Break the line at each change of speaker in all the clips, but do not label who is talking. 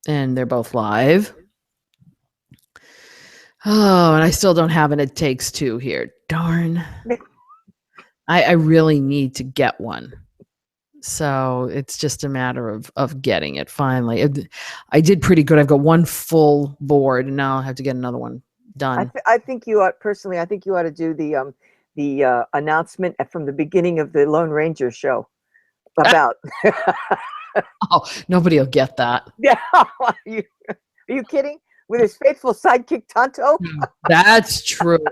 and they're both live. Oh, and I still don't have an It Takes Two here. Darn. I really need to get one. So it's just a matter of getting it finally. I did pretty good. I've got one full board, and now I'll have to get another one done.
I think you ought personally. I think you ought to do the announcement from the beginning of the Lone Ranger show about.
Oh, nobody will get that.
Yeah, are you kidding? With his faithful sidekick Tonto.
That's true.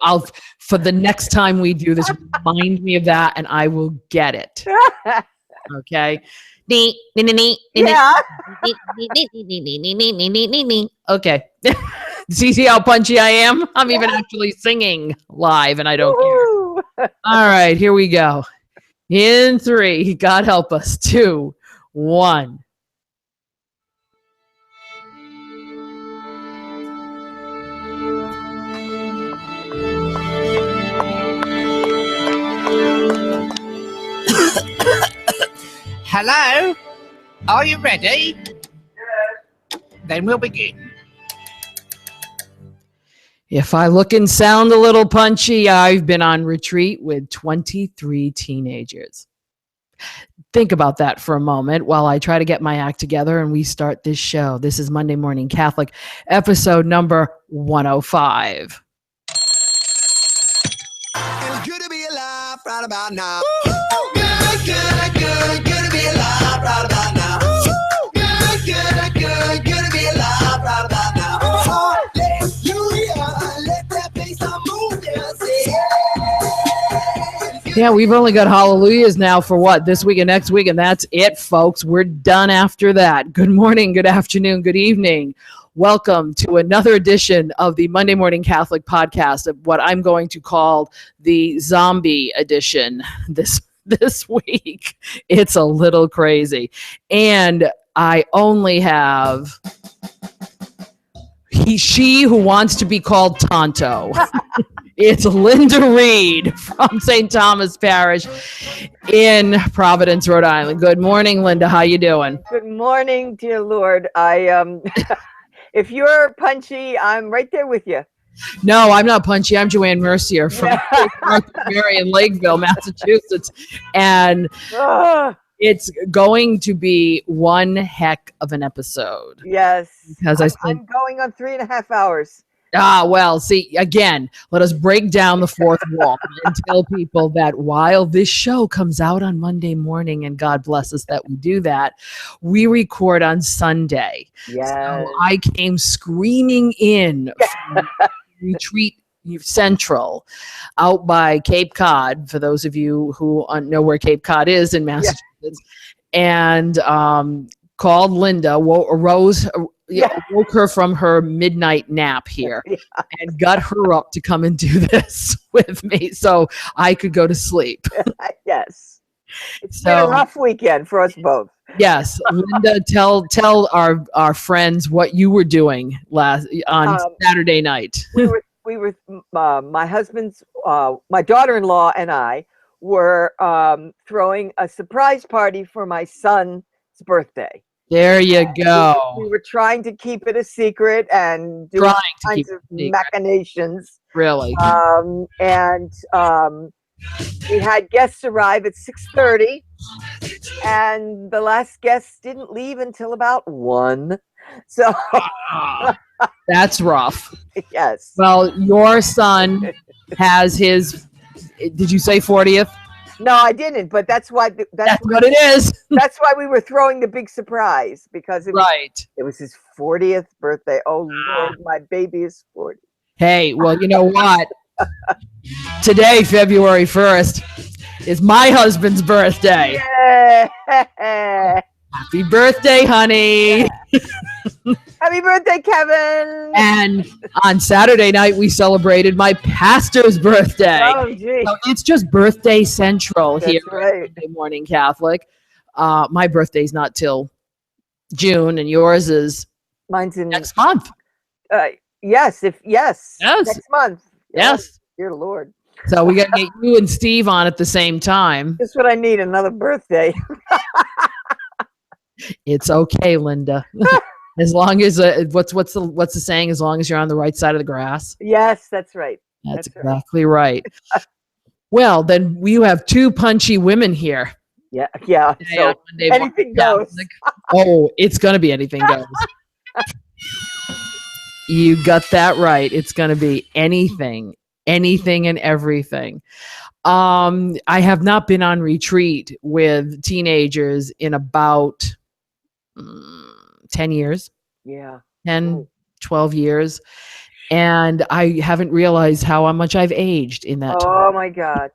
I'll for the next time we do this, remind me of that, and I will get it. Okay.
Yeah.
Okay. See how punchy I am? I'm even actually singing live, and I don't care. All right, here we go. In 3, God help us. 2, 1.
Hello? Are you ready? Yes. Then we'll begin.
If I look and sound a little punchy, I've been on retreat with 23 teenagers. Think about that for a moment while I try to get my act together and we start this show. This is Monday Morning Catholic, episode number 105.
It's good to be alive right about now. Good to be alive right about now. Good to be alive right about now. Hallelujah, let that bass move,
Yeah, we've only got hallelujahs now for what? This week and next week, and that's it, folks. We're done after that. Good morning, good afternoon, good evening. Welcome to another edition of the Monday Morning Catholic podcast, of what I'm going to call the zombie edition this week. It's a little crazy. And I only have she who wants to be called Tonto. It's Linda Reed from St. Thomas Parish in Providence, Rhode Island. Good morning, Linda. How you doing?
Good morning, dear Lord. If you're punchy, I'm right there with you.
No, I'm not punchy. I'm Joanne Mercier from Mary in Lakeville, Massachusetts. And it's going to be one heck of an episode.
Yes.
Because
I'm going on 3.5 hours.
Well, see, again, let us break down the fourth wall and tell people that while this show comes out on Monday morning, and God bless us that we do that, we record on Sunday.
Yes.
So I came screaming in from Retreat Central out by Cape Cod, for those of you who know where Cape Cod is in Massachusetts, and called Linda, woke her from her midnight nap here and got her up to come and do this with me so I could go to sleep.
Yes. It's been a rough weekend for us both.
Yes. Linda, tell our friends what you were doing on Saturday night.
We were my husband's, my daughter-in-law and I were throwing a surprise party for my son's birthday.
There you go.
We were trying to keep it a secret and doing kinds of machinations.
Really?
We had guests arrive at 6:30, and the last guest didn't leave until about 1. So
that's rough.
Yes.
Well, your son has his, did you say 40th?
No, I didn't, but that's what
it is.
That's why we were throwing the big surprise, because it was his 40th birthday. Oh Lord, my baby is 40.
Hey, well, you know what? Today, February 1st, is my husband's birthday.
Yeah.
Happy birthday, honey.
Yeah. Happy birthday, Kevin.
And on Saturday night, we celebrated my pastor's birthday.
Oh, geez.
So it's just birthday central here
right.
at Monday Morning Catholic. My birthday's not till June, and yours is
mine's in
next month.
Yes. Next month.
Yes.
Dear Lord.
So we got to get you and Steve on at the same time.
That's what I need, another birthday.
It's okay, Linda. As long as what's the saying? As long as you're on the right side of the grass.
Yes, that's right.
That's
That's right.
exactly right. Well, then you have two punchy women here.
Yeah.
Today on
So
Monday Morning
anything goes.
Catholic. Oh, it's gonna be anything goes. You got that right. It's gonna be anything and everything. I have not been on retreat with teenagers in about 10 years,
Yeah.
10, 12 years. And I haven't realized how much I've aged in that time.
Oh my God.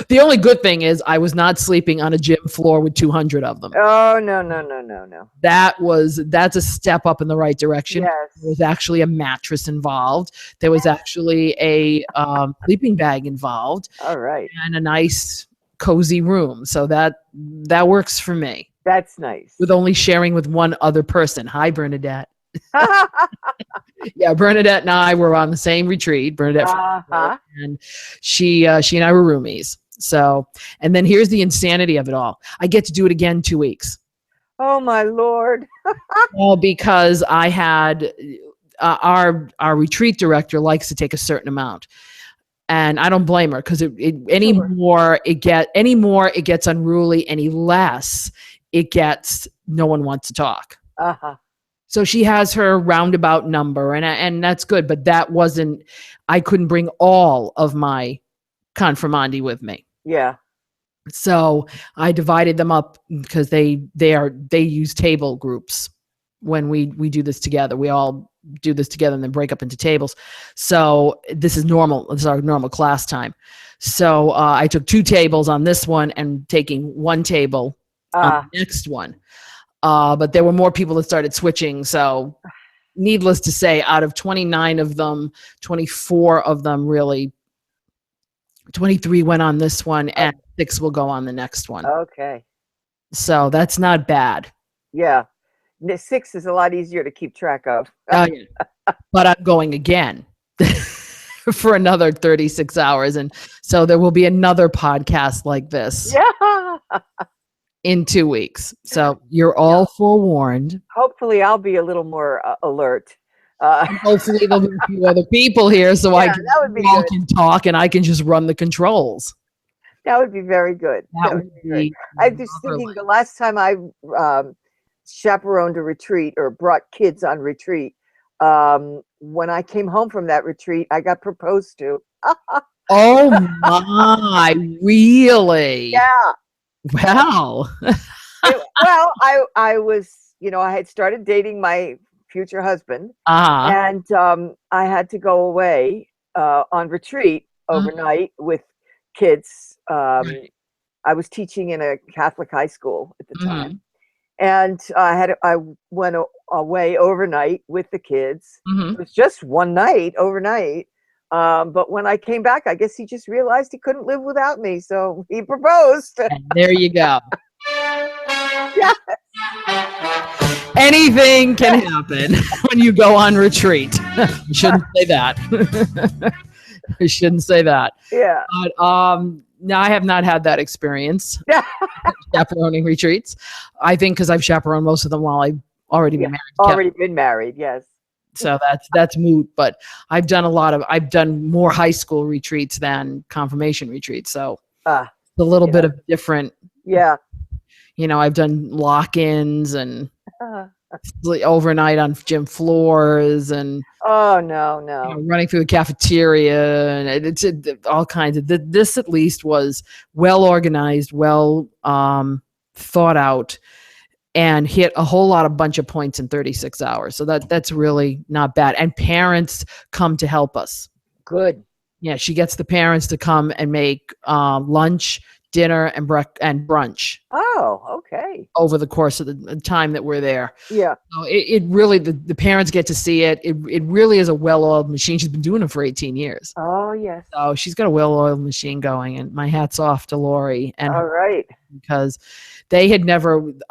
The only good thing is I was not sleeping on a gym floor with 200 of them.
Oh no.
That's a step up in the right direction.
Yes.
There was actually a mattress involved. There was actually a sleeping bag involved
All right.
and a nice cozy room. So that works for me,
That's nice.
with only sharing with one other person. Hi, Bernadette. Yeah, Bernadette and I were on the same retreat. Bernadette and she and I were roomies. So, and then here's the insanity of it all. I get to do it again 2 weeks.
Oh my Lord.
Well, because I had our retreat director likes to take a certain amount, and I don't blame her, because any more it gets unruly, any less it gets no one wants to talk. So she has her roundabout number, and that's good. But I couldn't bring all of my confirmandi with me.
Yeah.
So I divided them up, because they use table groups when we do this together. We all do this together and then break up into tables. So this is normal. This is our normal class time. So I took 2 tables on this one and taking 1 table on the next one. But there were more people that started switching. So needless to say, out of 29 of them, 24 of them 23 went on this one, and 6 will go on the next one.
Okay.
So that's not bad.
Yeah. 6 is a lot easier to keep track of.
But I'm going again for another 36 hours. And so there will be another podcast like this.
Yeah.
In 2 weeks. So you're all forewarned.
Hopefully I'll be a little more alert.
Hopefully there'll be a few other people here, so
that would be good.
can talk and I can just run the controls.
That would be very good.
That would be
great. I'm just thinking the last time I chaperoned a retreat or brought kids on retreat, when I came home from that retreat, I got proposed to.
Oh my, really?
Yeah.
Wow.
Well, I was, I had started dating my future husband, and I had to go away on retreat overnight with kids. I was teaching in a Catholic high school at the time, and I went away overnight with the kids. It was just one night overnight. But when I came back, I guess he just realized he couldn't live without me, so he proposed.
And there you go.
Yeah.
Anything can happen when you go on retreat. You shouldn't say that. I shouldn't say that.
Yeah.
But no, I have not had that experience. Chaperoning retreats. I think because I've chaperoned most of them while I've already been married.
Already been married, yes.
So that's moot. But I've done more high school retreats than confirmation retreats. So a little bit of different.
Yeah.
I've done lock-ins and overnight on gym floors and running through the cafeteria, and it's all kinds of. This at least was well organized, well thought out, and hit a whole bunch of points in 36 hours. So that's really not bad. And parents come to help us.
Good.
Yeah, she gets the parents to come and make lunch, dinner, and brunch.
Oh, okay.
Over the course of the time that we're there.
Yeah.
So it really, the parents get to see it. It really is a well-oiled machine. She's been doing it for 18 years.
Oh, yes.
So she's got a well-oiled machine going, and my hat's off to Lori. And
all right.
Because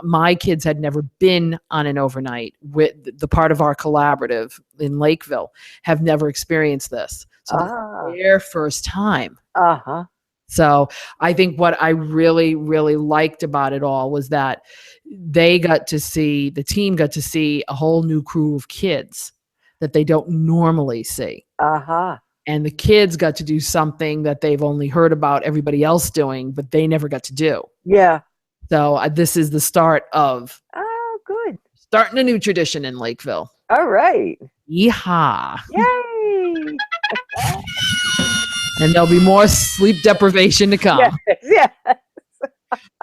my kids had never been on an overnight with the part of our collaborative in Lakeville, have never experienced this. So this is their first time. So I think what I really, really liked about it all was that the team got to see a whole new crew of kids that they don't normally see. And the kids got to do something that they've only heard about everybody else doing, but they never got to do.
Yeah.
So this is the start of starting a new tradition in Lakeville.
All right.
Yeehaw.
Yay.
And there'll be more sleep deprivation to come.
Yes.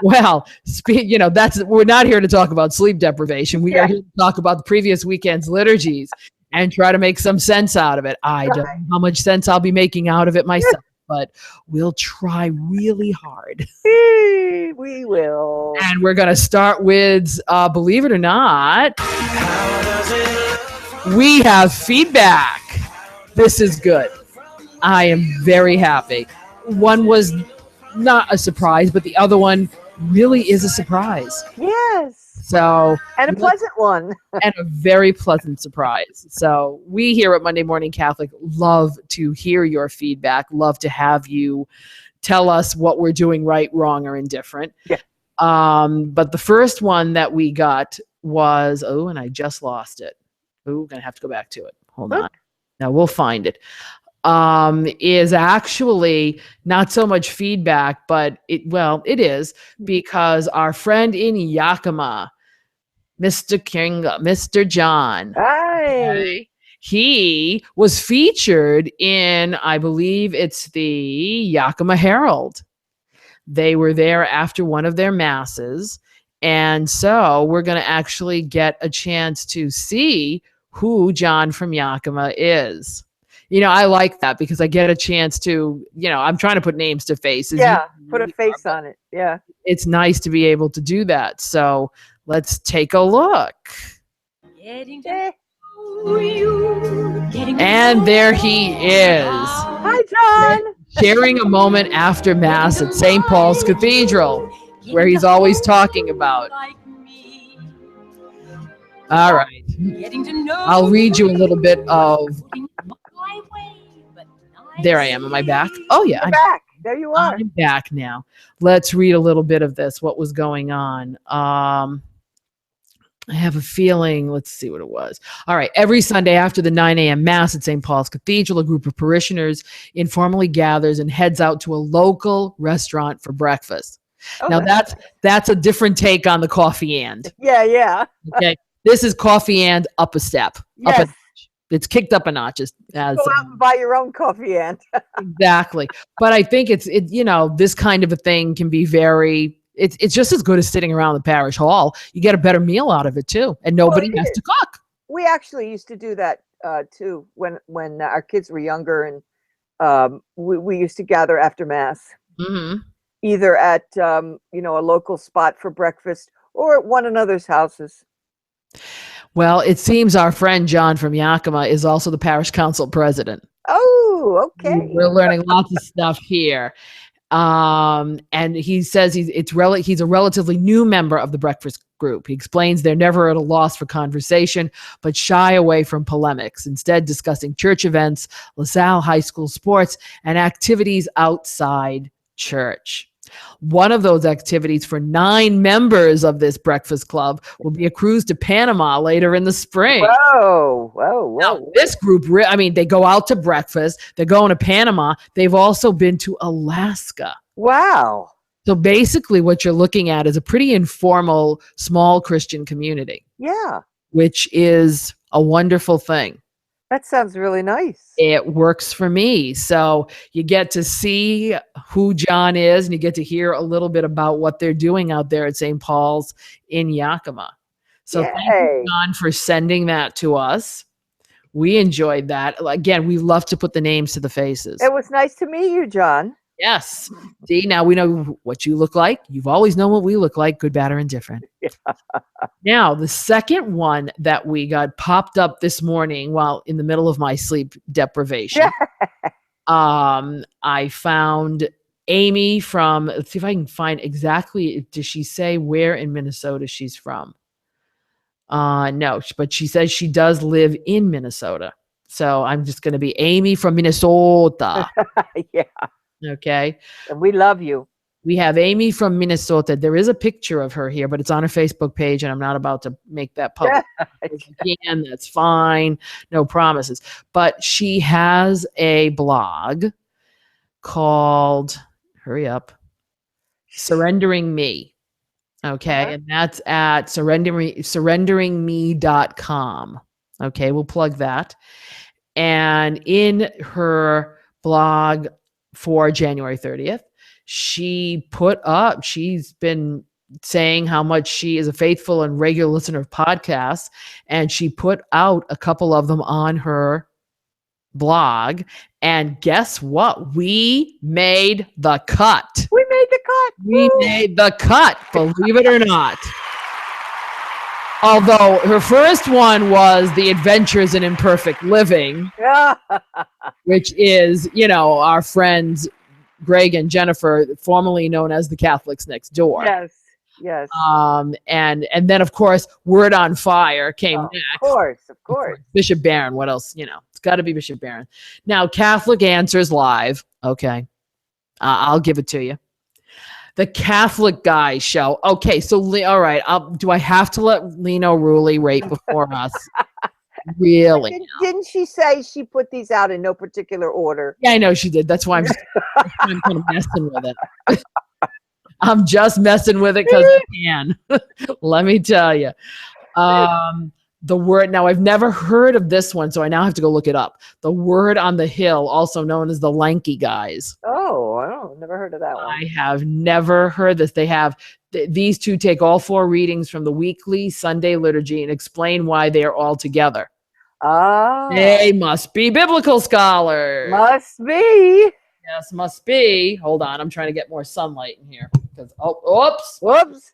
Well, we're not here to talk about sleep deprivation. We are here to talk about the previous weekend's liturgies and try to make some sense out of it. I don't know how much sense I'll be making out of it myself, but we'll try really hard.
We will.
And we're going to start with, believe it or not, we have feedback. This is good. I am very happy. One was not a surprise, but the other one really is a surprise.
Yes.
So,
and a pleasant one.
And a very pleasant surprise. So we here at Monday Morning Catholic love to hear your feedback, love to have you tell us what we're doing right, wrong, or indifferent.
Yeah.
But the first one that we got was, and I just lost it. Gonna have to go back to it. Hold on. Now we'll find it. Is actually not so much feedback, but it is, because our friend in Yakima, Mr. John,
hi.
He was featured in, I believe it's the Yakima Herald. They were there after one of their masses, and so we're going to actually get a chance to see who John from Yakima is. I like that because I get a chance to, I'm trying to put names to faces.
Yeah, put a face on it. Yeah.
It's nice to be able to do that. So let's take a look. And there he is.
Hi, John.
Sharing a moment after Mass at St. Paul's Cathedral, where he's always talking about. All right. I'll read you a little bit of... There I am. Am I back? Oh, yeah.
I'm back. There you are.
I'm back now. Let's read a little bit of this. What was going on? I have a feeling. Let's see what it was. All right. Every Sunday after the 9 a.m. Mass at St. Paul's Cathedral, a group of parishioners informally gathers and heads out to a local restaurant for breakfast. Now, that's a different take on the coffee and.
Yeah.
Okay. This is coffee and up a step.
Yes.
It's kicked up a notch. As
go out and buy your own coffee and.
Exactly. But I think this kind of a thing can be it's just as good as sitting around the parish hall. You get a better meal out of it too. And nobody has to cook.
We actually used to do that too when our kids were younger, and we used to gather after Mass.
Mm-hmm.
Either at a local spot for breakfast or at one another's houses.
Well, it seems our friend John from Yakima is also the parish council president.
Oh, okay.
We're learning lots of stuff here. And he says he's a relatively new member of the breakfast group. He explains they're never at a loss for conversation, but shy away from polemics, instead discussing church events, LaSalle High School sports, and activities outside church. One of those activities for 9 members of this breakfast club will be a cruise to Panama later in the spring.
Whoa.
Now, this group, they go out to breakfast. They're going to Panama. They've also been to Alaska.
Wow.
So basically what you're looking at is a pretty informal, small Christian community.
Yeah.
Which is a wonderful thing.
That sounds really nice.
It works for me. So you get to see who John is, and you get to hear a little bit about what they're doing out there at St. Paul's in Yakima. So Thank you, John, for sending that to us. We enjoyed that. Again, we love to put the names to the faces.
It was nice to meet you, John.
Yes. See, now we know what you look like. You've always known what we look like, good, bad, or indifferent.
Yeah.
Now, the second one that we got popped up this morning while in the middle of my sleep deprivation. I found Amy from, let's see if I can find exactly, does she say where in Minnesota she's from? No, but she says she does live in Minnesota. So I'm just going to be Amy from Minnesota.
Yeah.
Okay.
And we love you.
We have Amy from Minnesota. There is a picture of her here, but it's on her Facebook page, and I'm not about to make that public. Again, that's fine. No promises. But she has a blog called, hurry up, Surrendering Me. Okay. And that's at surrenderingme.com. Okay. We'll plug that. And in her blog for January 30th, she's been saying how much she is a faithful and regular listener of podcasts. And she put out a couple of them on her blog. And guess what? We made the cut.
We made the cut.
We made the cut, believe it or not. Although her first one was The Adventures in Imperfect Living, which is, our friends Greg and Jennifer, formerly known as the Catholics Next Door.
Yes.
And then of course, Word on Fire came next.
Of course.
Bishop Barron. What else? It's got to be Bishop Barron. Now, Catholic Answers Live. Okay, I'll give it to you. The Catholic Guy Show. Okay, so all right. Do I have to let Lino Rulli rate before us? Really?
Didn't she say she put these out in no particular order?
Yeah, I know she did. That's why I'm kind of messing with it. I'm just messing with it because I can. Let me tell you. The Word. Now, I've never heard of this one, so I now have to go look it up. The Word on the Hill, also known as the Lanky Guys.
Oh, I've never heard of that one.
I have never heard this. They have these two take all 4 readings from the weekly Sunday liturgy and explain why they are all together.
Oh.
They must be biblical scholars.
Must be.
Yes, must be. Hold on, I'm trying to get more sunlight in here. Because whoops.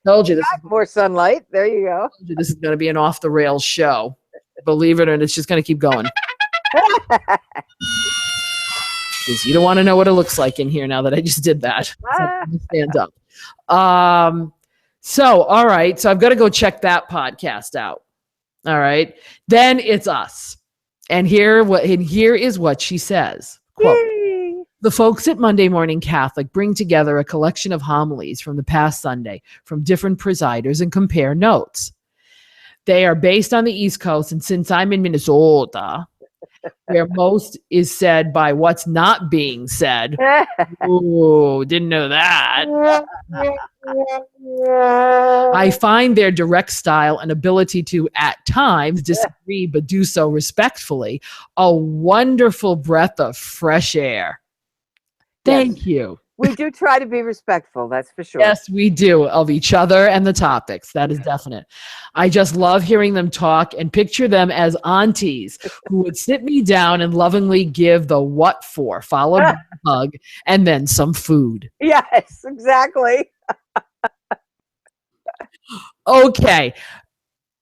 Told you this is
more sunlight. There you go.
This is going to be an off the rails show. Believe it or not, it's just going to keep going. Because you don't want to know what it looks like in here now that I just did that. So stand up. So, all right. So I've got to go check that podcast out. All right. Then it's us. And here is what she says. Quote, the folks at Monday Morning Catholic bring together a collection of homilies from the past Sunday from different presiders and compare notes. They are based on the East Coast, and since I'm in Minnesota, where most is said by what's not being said. Ooh, didn't know that. I find their direct style and ability to, at times, disagree, but do so respectfully, a wonderful breath of fresh air. Thank you.
We do try to be respectful, that's for sure.
Yes, we do, of each other and the topics. That is definite. I just love hearing them talk and picture them as aunties who would sit me down and lovingly give the what for, followed by a hug, and then some food.
Yes, exactly.
Okay.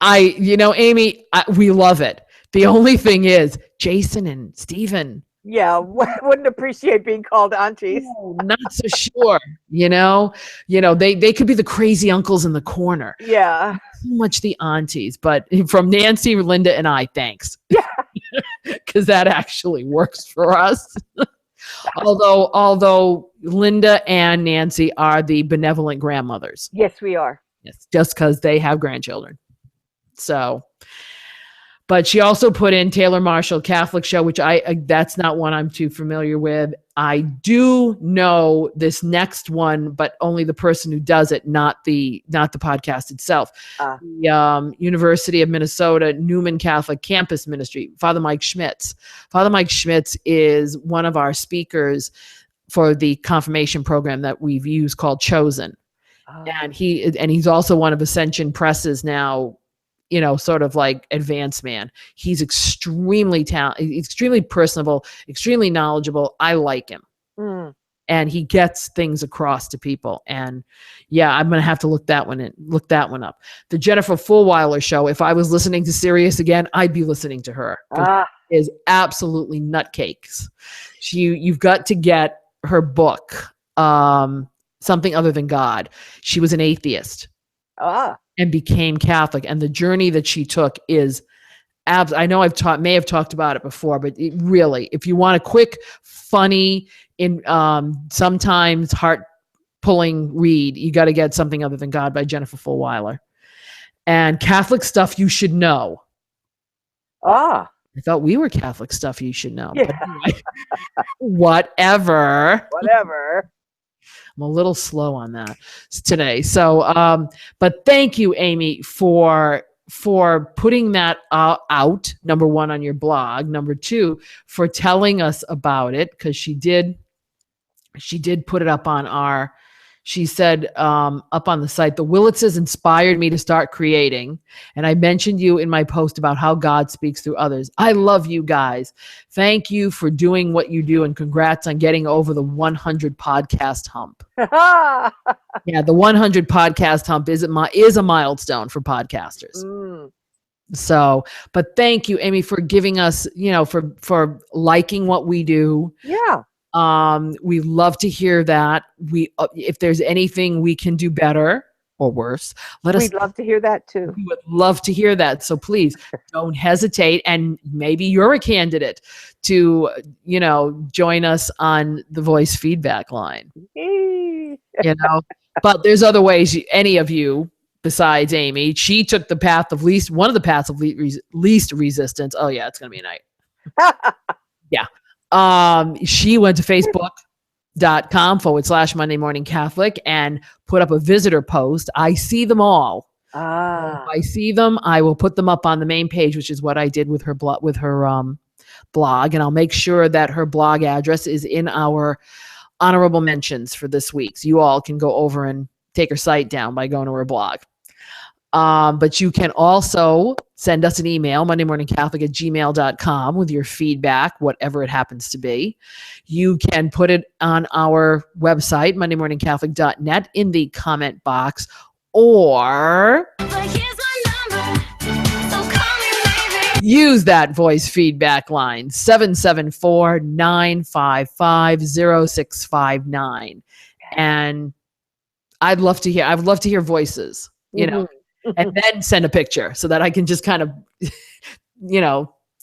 Amy, we love it. The only thing is, Jason and Stephen.
Yeah, wouldn't appreciate being called aunties.
No, not so sure. They could be the crazy uncles in the corner.
Yeah.
So much the aunties, but from Nancy, Linda, and I, thanks.
Yeah.
Because that actually works for us. although Linda and Nancy are the benevolent grandmothers.
Yes, we are.
Yes, just because they have grandchildren. So. But she also put in Taylor Marshall Catholic Show, which that's not one I'm too familiar with. I do know this next one, but only the person who does it, not the podcast itself. The University of Minnesota Newman Catholic Campus Ministry, Father Mike Schmitz. Father Mike Schmitz is one of our speakers for the confirmation program that we've used called Chosen. And he's also one of Ascension Press's now, sort of like advanced man. He's extremely talented, extremely personable, extremely knowledgeable. I like him. And he gets things across to people. And yeah, I'm going to have to look that one up. The Jennifer Fulwiler Show. If I was listening to Sirius again, I'd be listening to her. Is absolutely nutcakes. You've got to get her book, Something Other Than God. She was an atheist. And became Catholic, and the journey that she took is I know may have talked about it before, but really, if you want a quick, funny, sometimes heart-pulling read, you got to get Something Other Than God by Jennifer Fulwiler. And Catholic Stuff You Should Know. I thought we were Catholic Stuff You Should Know.
Yeah.
But anyway, whatever. I'm a little slow on that today. So, but thank you, Amy, for putting that out, number one, on your blog, number two, for telling us about it, because she did put it up on she said up on the site, the Willitzes inspired me to start creating. And I mentioned you in my post about how God speaks through others. I love you guys. Thank you for doing what you do, and congrats on getting over the 100 podcast hump. Yeah, the 100 podcast hump is a milestone for podcasters. So, but thank you, Amy, for giving us, for liking what we do.
Yeah.
We love to hear that. If there's anything we can do better or worse, we'd
love to hear that too.
We would love to hear that. So please don't hesitate. And maybe you're a candidate to, join us on the voice feedback line. But there's other ways. Any of you besides Amy, she took the path of one of the paths of least resistance. Oh yeah, it's gonna be a night. Yeah. She went to facebook.com/Monday Morning Catholic and put up a visitor post. I see them all. If I see them, I will put them up on the main page, which is what I did with her blog, and I'll make sure that her blog address is in our honorable mentions for this week. So you all can go over and take her site down by going to her blog. But you can also send us an email, mondaymorningcatholic@gmail.com, with your feedback, whatever it happens to be. You can put it on our website, mondaymorningcatholic.net, in the comment box, or use that voice feedback line, 774-955-0659. And I'd love to hear voices, and then send a picture so that I can just kind of,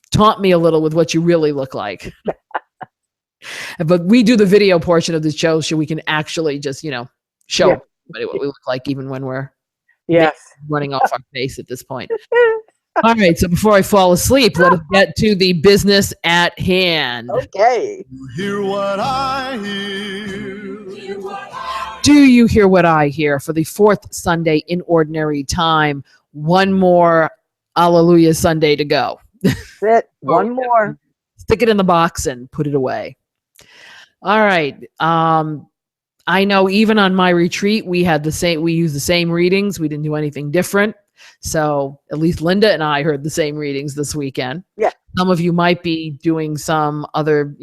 taunt me a little with what you really look like. But we do the video portion of the show so we can actually just, show everybody what we look like, even when we're running off our face at this point. All right. So before I fall asleep, let us get to the business at hand.
Okay.
You hear what I hear.
Do you hear what I hear? For the fourth Sunday in Ordinary Time, one more Alleluia Sunday to go.
That's it. One more.
Stick it in the box and put it away. All right. I know even on my retreat, we used the same readings. We didn't do anything different. So at least Linda and I heard the same readings this weekend.
Yeah.
Some of you might be doing some other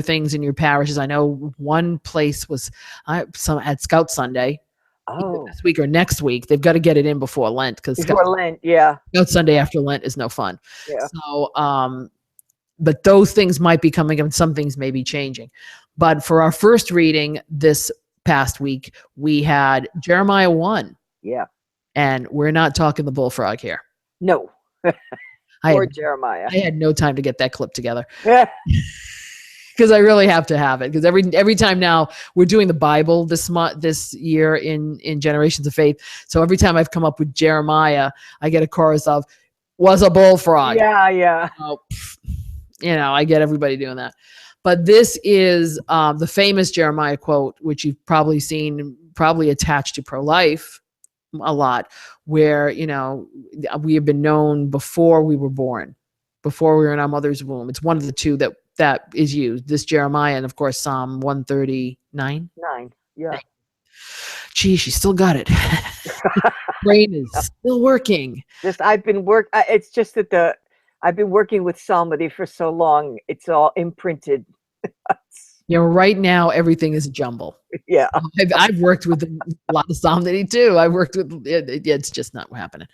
things in your parishes. I know one place was at Scout Sunday. This week or next week. They've got to get it in before Lent, because
Lent,
Scout Sunday after Lent is no fun.
Yeah.
So, but those things might be coming up, and some things may be changing. But for our first reading this past week, we had Jeremiah 1.
Yeah.
And we're not talking the bullfrog here.
No. Jeremiah.
I had no time to get that clip together. Because I really have to have it. Because every time now we're doing the Bible this year in Generations of Faith. So every time I've come up with Jeremiah, I get a chorus of "was a bullfrog."
Yeah.
I get everybody doing that. But this is the famous Jeremiah quote, which you've probably seen, probably attached to pro-life a lot, where we have been known before we were born, before we were in our mother's womb. It's one of the two that is used, this Jeremiah, and of course Psalm 139.
Yeah.
Gee, she still got it. Brain is still working.
It's just that I've been working with psalmody for so long, it's all imprinted.
Right now everything is a jumble.
Yeah.
I've worked with a lot of psalmody too. I've worked with it's just not happening.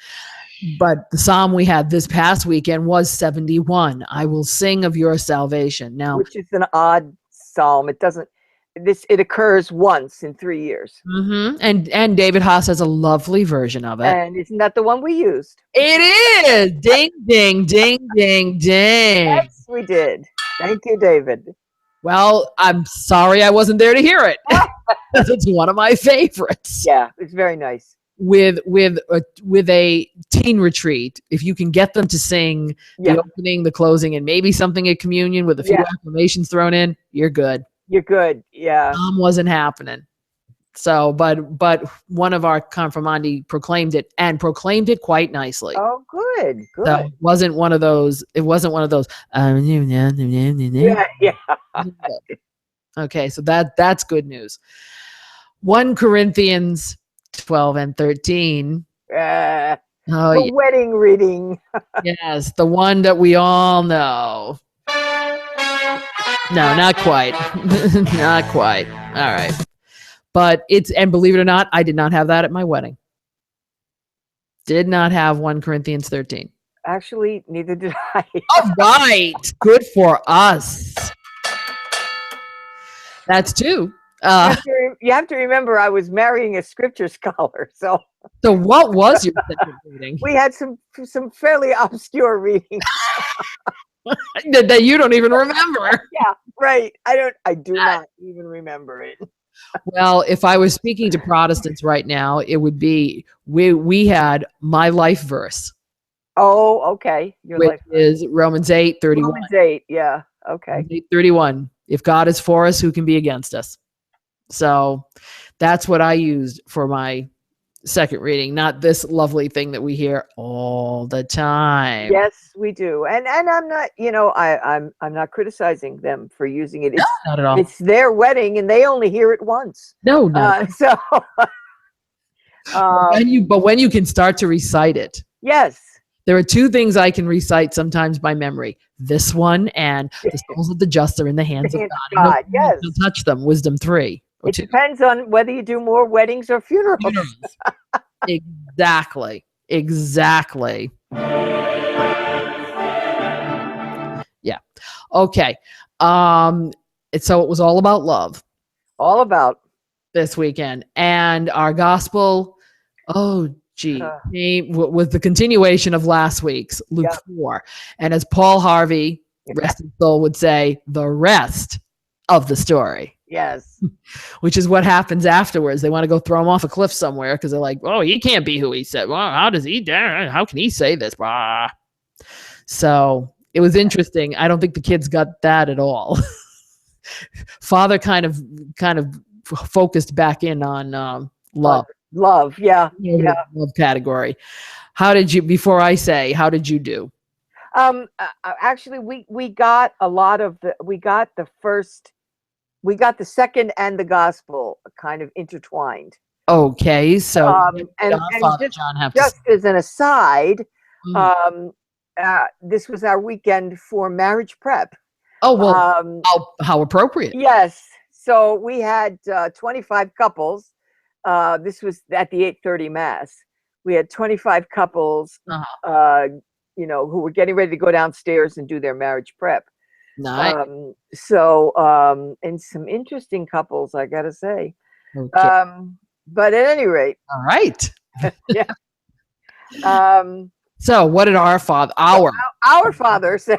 But the psalm we had this past weekend was 71. I will sing of your salvation. Now,
which is an odd psalm. It doesn't. it occurs once in 3 years.
Mm-hmm. And David Haas has a lovely version of it.
And isn't that the one we used?
It is. Ding, ding, ding, ding, ding.
Yes, we did. Thank you, David.
Well, I'm sorry I wasn't there to hear it. It's one of my favorites.
Yeah, it's very nice.
With a teen retreat, if you can get them to sing the opening, the closing, and maybe something at communion with a few acclamations thrown in, you're good.
You're good. Yeah.
Wasn't happening. So, but one of our confirmandi proclaimed it quite nicely.
Oh, good.
So it wasn't one of those.
Yeah.
Okay, so that's good news. 1 Corinthians 12 and 13.
The wedding reading.
Yes, the one that we all know. No, not quite. Not quite. All right. But and believe it or not, I did not have that at my wedding. Did not have 1 Corinthians 13.
Actually, neither did I.
All right. Good for us. That's 2.
You have to remember I was marrying a scripture scholar. So
what was your second reading?
We had some fairly obscure readings.
That you don't even remember.
Yeah, right. I do not even remember it.
Well, if I was speaking to Protestants right now, it would be we had my life verse.
Oh, okay.
Which is Romans 8:31.
Romans 8, yeah. Okay.
8:31. If God is for us, who can be against us? So that's what I used for my second reading, not this lovely thing that we hear all the time.
Yes, we do. And I'm not, I'm not criticizing them for using it. It's,
not at all.
It's their wedding and they only hear it once.
No.
So
but when you can start to recite it.
Yes.
There are 2 things I can recite sometimes by memory. This one and the souls of the just are in the hands of God.
Yes.
Don't touch them. Wisdom 3.
It depends on whether you do more weddings or funerals.
Exactly. Yeah. Okay. So it was all about love.
All about
this weekend. And our gospel, was the continuation of last week's, Luke 4. And as Paul Harvey, rest his soul, would say, the rest of the story.
Yes.
Which is what happens afterwards. They want to go throw him off a cliff somewhere because they're like, oh, he can't be who he said. Well, how can he say this? Blah. So it was interesting. I don't think the kids got that at all. Father kind of focused back in on love.
Love, yeah.
Love category. How did you do?
Actually, we got a lot of we got the second and the gospel kind of intertwined.
Okay, so
and just as an aside, this was our weekend for marriage prep.
Oh, well, how appropriate.
Yes. So we had 25 couples. This was at the 8:30 mass. We had 25 couples, who were getting ready to go downstairs and do their marriage prep.
Nice.
And some interesting couples, I gotta say.
Okay.
But at any rate.
All right.
Yeah.
So what did our father
said?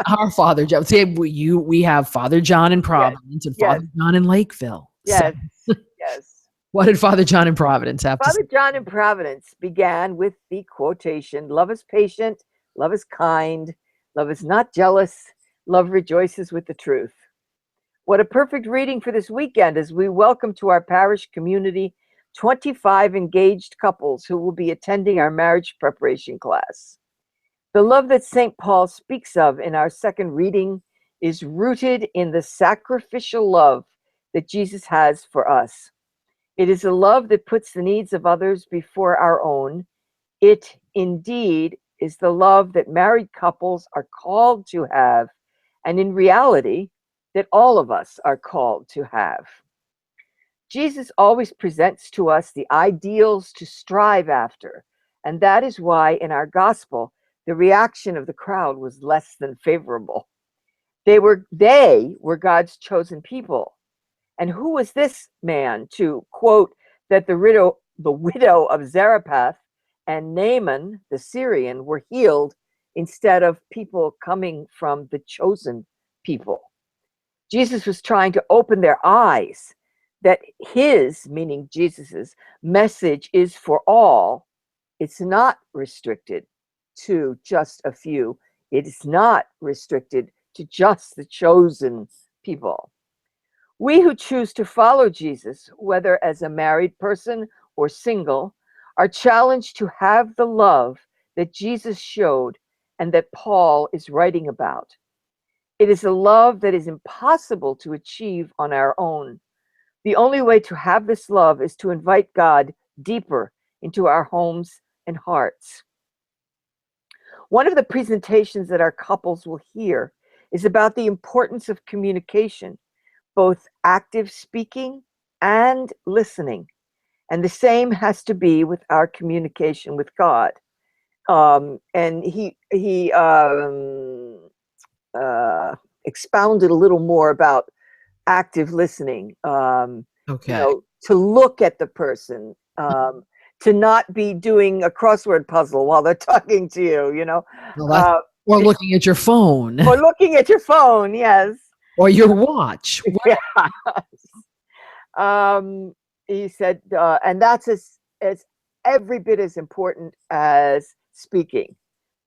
Our Father John. See, we have Father John in Providence and Father John in Lakeville.
Yes.
So,
Yes.
What did Father John in Providence have to say?
Father John in Providence began with the quotation, "Love is patient, love is kind, love is not jealous, love rejoices with the truth." What a perfect reading for this weekend as we welcome to our parish community 25 engaged couples who will be attending our marriage preparation class. The love that St. Paul speaks of in our second reading is rooted in the sacrificial love that Jesus has for us. It is a love that puts the needs of others before our own. It indeed is the love that married couples are called to have, and in reality, that all of us are called to have. Jesus always presents to us the ideals to strive after, and that is why in our gospel, the reaction of the crowd was less than favorable. They were God's chosen people, And who was this man to quote that the widow of Zarephath and Naaman the Syrian were healed instead of people coming from the chosen people? Jesus was trying to open their eyes that his, meaning Jesus's, message is for all. It's not restricted to just a few. It is not restricted to just the chosen people. We who choose to follow Jesus, whether as a married person or single, are challenged to have the love that Jesus showed and that Paul is writing about. It is a love that is impossible to achieve on our own. The only way to have this love is to invite God deeper into our homes and hearts. One of the presentations that our couples will hear is about the importance of communication, both active speaking and listening. And the same has to be with our communication with God. And he expounded a little more about active listening.
Okay.
You know, to look at the person, to not be doing a crossword puzzle while they're talking to you, you know.
Well, or looking at your phone.
Or looking at your phone, yes.
Or your watch.
Yeah. He said, and that's as every bit as important as speaking,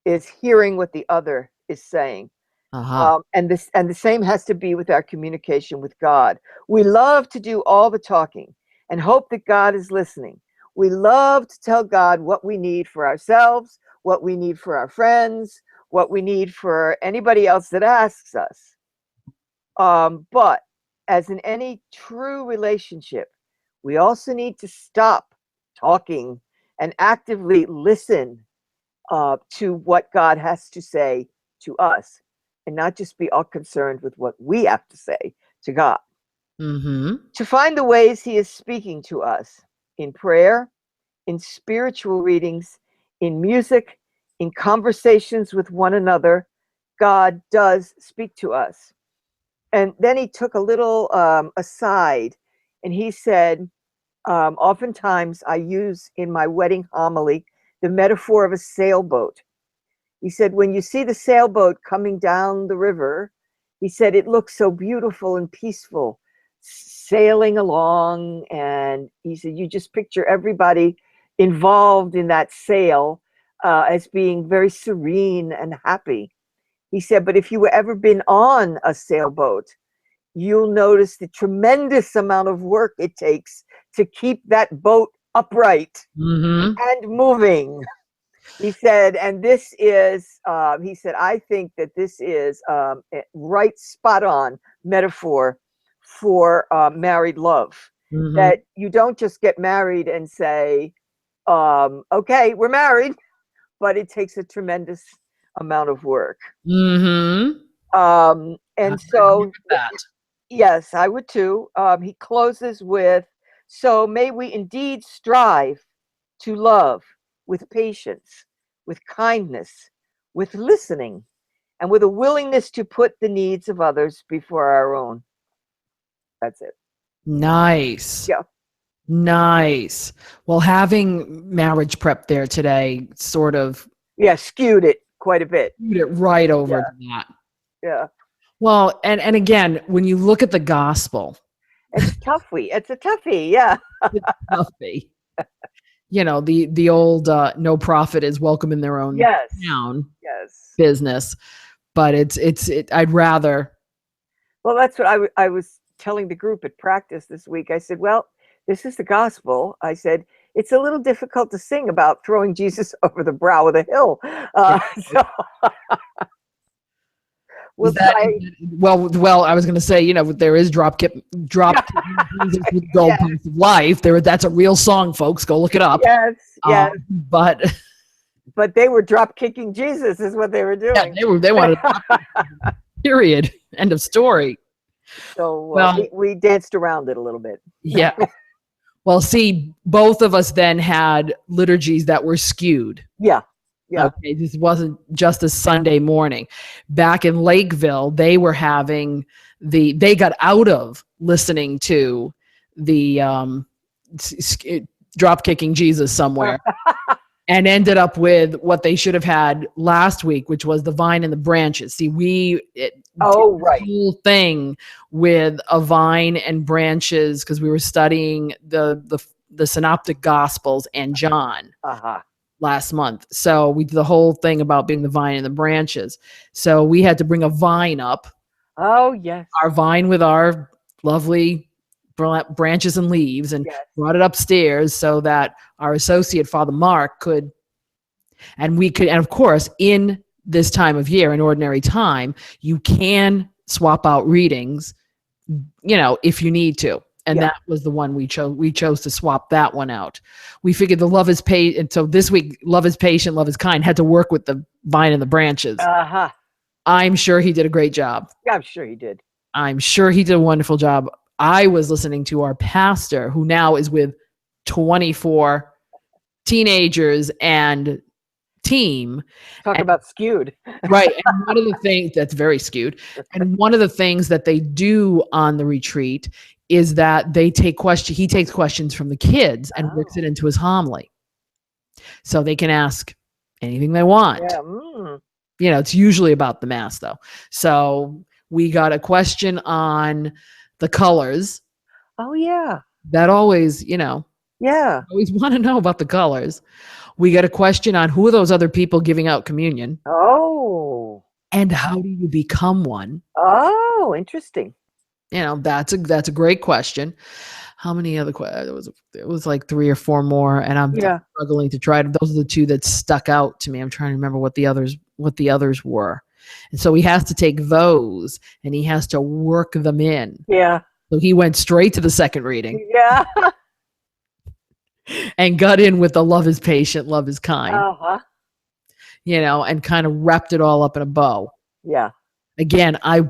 is hearing what the other is saying. And the same has to be with our communication with God. We love to do all the talking and hope that God is listening. We love to tell God what we need for ourselves, what we need for our friends, what we need for anybody else that asks us. But as in any true relationship, we also need to stop talking and actively listen to what God has to say to us, and not just be all concerned with what we have to say to God. To find the ways he is speaking to us in prayer, in spiritual readings, in music, in conversations with one another, God does speak to us. And then he took a little aside, and he said, oftentimes I use in my wedding homily the metaphor of a sailboat. He said, when you see the sailboat coming down the river, he said, it looks so beautiful and peaceful, sailing along. And he said, you just picture everybody involved in that sail as being very serene and happy. He said, but if you ever been on a sailboat, you'll notice the tremendous amount of work it takes to keep that boat upright and moving. He said, and this is, he said, I think that this is a right spot on metaphor for married love. That you don't just get married and say, okay, we're married, but it takes a tremendous amount of work. And so, yes, I would too. He closes with, so may we indeed strive to love with patience, with kindness, with listening, and with a willingness to put the needs of others before our own. That's it.
Nice.
Yeah.
Nice. Well, having marriage prep there today sort of
skewed it quite a bit.
Skewed it right over to that.
Yeah.
Well, and again, when you look at the gospel,
it's toughie. It's a toughie. Yeah.
It's toughie. You know, the old no prophet is welcome in their own town business. But it's I'd rather.
Well, that's what I was telling the group at practice this week. I said, well, this is the gospel. I said, it's a little difficult to sing about throwing Jesus over the brow of the hill.
Well, I was going to say, you know, there is drop Jesus with gold path of life. That's a real song, folks. Go look it up.
Yes.
But
they were drop kicking Jesus, is what they were doing.
Yeah, they wanted. Period. End of story.
So we danced around it a little bit.
Yeah. Well, see, both of us then had liturgies that were skewed.
Yeah. Yeah.
Okay, this wasn't just a Sunday morning. Back in Lakeville, they were having they got out of listening to the drop kicking Jesus somewhere and ended up with what they should have had last week, which was the vine and the branches. See, did
right.
the whole thing with a vine and branches because we were studying the synoptic gospels and John last month. So we did the whole thing about being the vine and the branches. So we had to bring a vine up.
Oh, yes.
Our vine with our lovely branches and leaves, and brought it upstairs so that our associate, Father Mark, could, and of course, in this time of year, in ordinary time, you can swap out readings, if you need to. And that was the one we chose. We chose to swap that one out. We figured the love is patient. And so this week, love is patient, love is kind had to work with the vine and the branches. I'm sure he did a great job.
Yeah, I'm sure he did.
I'm sure he did a wonderful job. I was listening to our pastor, who now is with 24 teenagers and team.
Talk about skewed.
Right. And one of the things that's very skewed. And one of the things that they do on the retreat is that he takes questions from the kids and works it into his homily. So they can ask anything they want.
Yeah.
It's usually about the Mass though. So we got a question on the colors.
Oh, yeah.
That always, always want to know about the colors. We got a question on who are those other people giving out communion.
Oh.
And how do you become one?
Oh, interesting.
That's a great question. How many other questions? It was like 3 or 4 more, and I'm struggling to try to. Those are the 2 that stuck out to me. I'm trying to remember what the others were. And so he has to take those and he has to work them in.
Yeah.
So he went straight to the second reading.
Yeah.
And got in with the love is patient, love is kind. And kind of wrapped it all up in a bow.
Yeah.
Again, I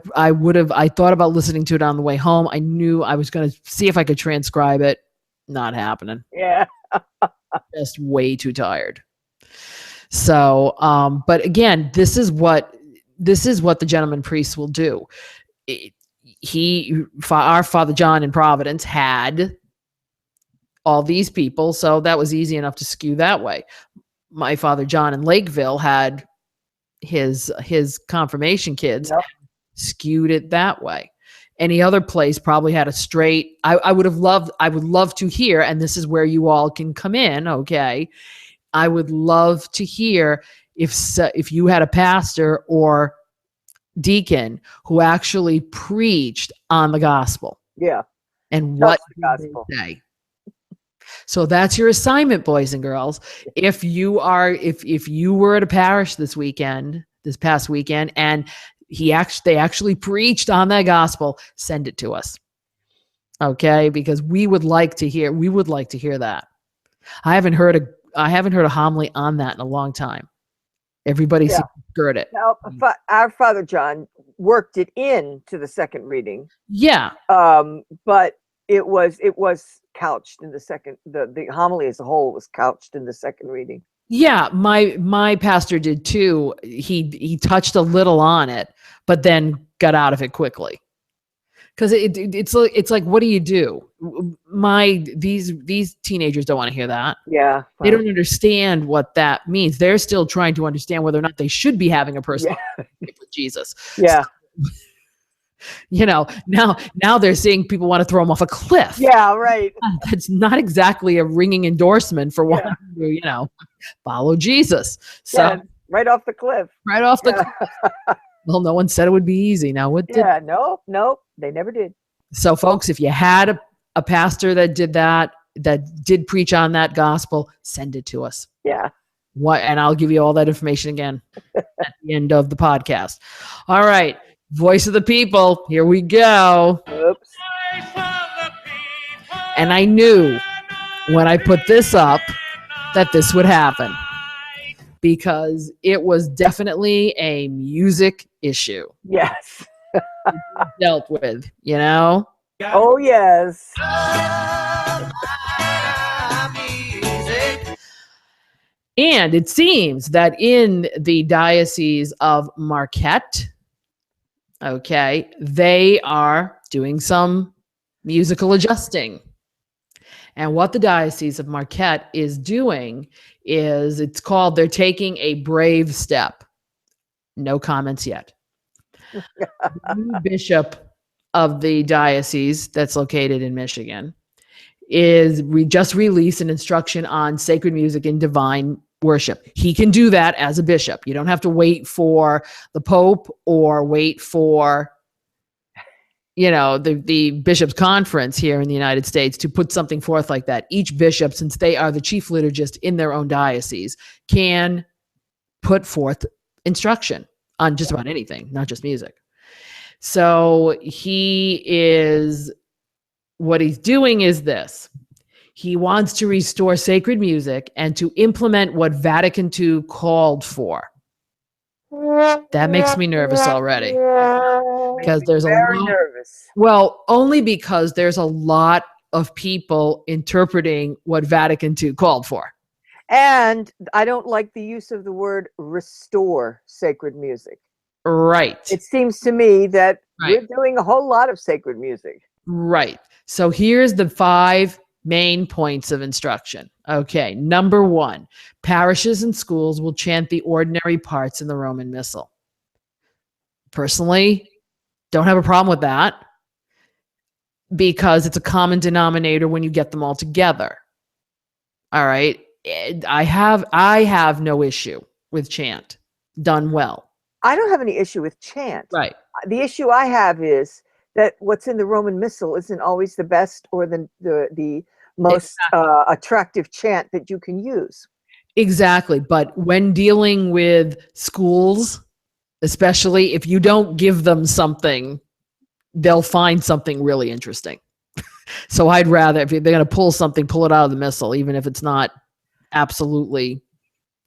thought about listening to it on the way home. I knew I was going to see if I could transcribe it. Not happening.
Yeah.
Just way too tired. So, but again, this is what the gentleman priest will do. Our Father John in Providence had all these people, so that was easy enough to skew that way. My Father John in Lakeville had his confirmation kids, skewed it that way. Any other place probably had a straight. I would love to hear, and this is where you all can come in. Okay, I would love to hear if you had a pastor or deacon who actually preached on the gospel.
Yeah.
And what did they say? So that's your assignment, boys and girls. If you were at a parish this past weekend, and they actually preached on that gospel, send it to us. Okay? Because we would like to hear that. I haven't heard a homily on that in a long time. Everybody seems to skirt it.
Now, our Father John worked it into the second reading.
Yeah.
But it was couched in the second. The homily as a whole was couched in the second reading.
Yeah, my pastor did too. He touched a little on it, but then got out of it quickly. Because it's like, what do you do? These teenagers don't want to hear that.
Yeah,
they don't understand what that means. They're still trying to understand whether or not they should be having a personal relationship with Jesus.
Yeah.
So, now they're seeing people want to throw them off a cliff.
Yeah, right.
That's not exactly a ringing endorsement for wanting to, follow Jesus. So
right off the cliff.
Right off the cliff. Well, no one said it would be easy. Now, what did?
Yeah, nope, they never did.
So, folks, if you had a pastor that did that did preach on that gospel, send it to us.
Yeah.
And I'll give you all that information again at the end of the podcast. All right. Voice of the people. Here we go.
Oops.
And I knew when I put this up that this would happen, because it was definitely a music issue.
Yes.
Dealt with,
Oh, yes.
And it seems that in the Diocese of Marquette, okay, they are doing some musical adjusting. And what the Diocese of Marquette is doing is they're taking a brave step. No comments yet. The new bishop of the diocese that's located in Michigan just released an instruction on sacred music and divine worship. He can do that as a bishop. You don't have to wait for the Pope or wait for, the bishops' conference here in the United States to put something forth like that. Each bishop, since they are the chief liturgist in their own diocese, can put forth instruction on just about anything, not just music. So what he's doing is this. He wants to restore sacred music and to implement what Vatican II called for. That makes me nervous already. Because there's
very nervous.
Well, only because there's a lot of people interpreting what Vatican II called for.
And I don't like the use of the word restore sacred music.
Right.
It seems to me that we're doing a whole lot of sacred music.
Right. So here's the 5 main points of instruction. Okay. Number 1, parishes and schools will chant the ordinary parts in the Roman Missal. Personally, don't have a problem with that because it's a common denominator when you get them all together. All right. I have no issue with chant done well.
I don't have any issue with chant.
Right.
The issue I have is that what's in the Roman Missal isn't always the best or the most attractive chant that you can use.
Exactly. But when dealing with schools, especially if you don't give them something, they'll find something really interesting. So I'd rather, if they're going to pull something, pull it out of the Missal, even if it's not absolutely,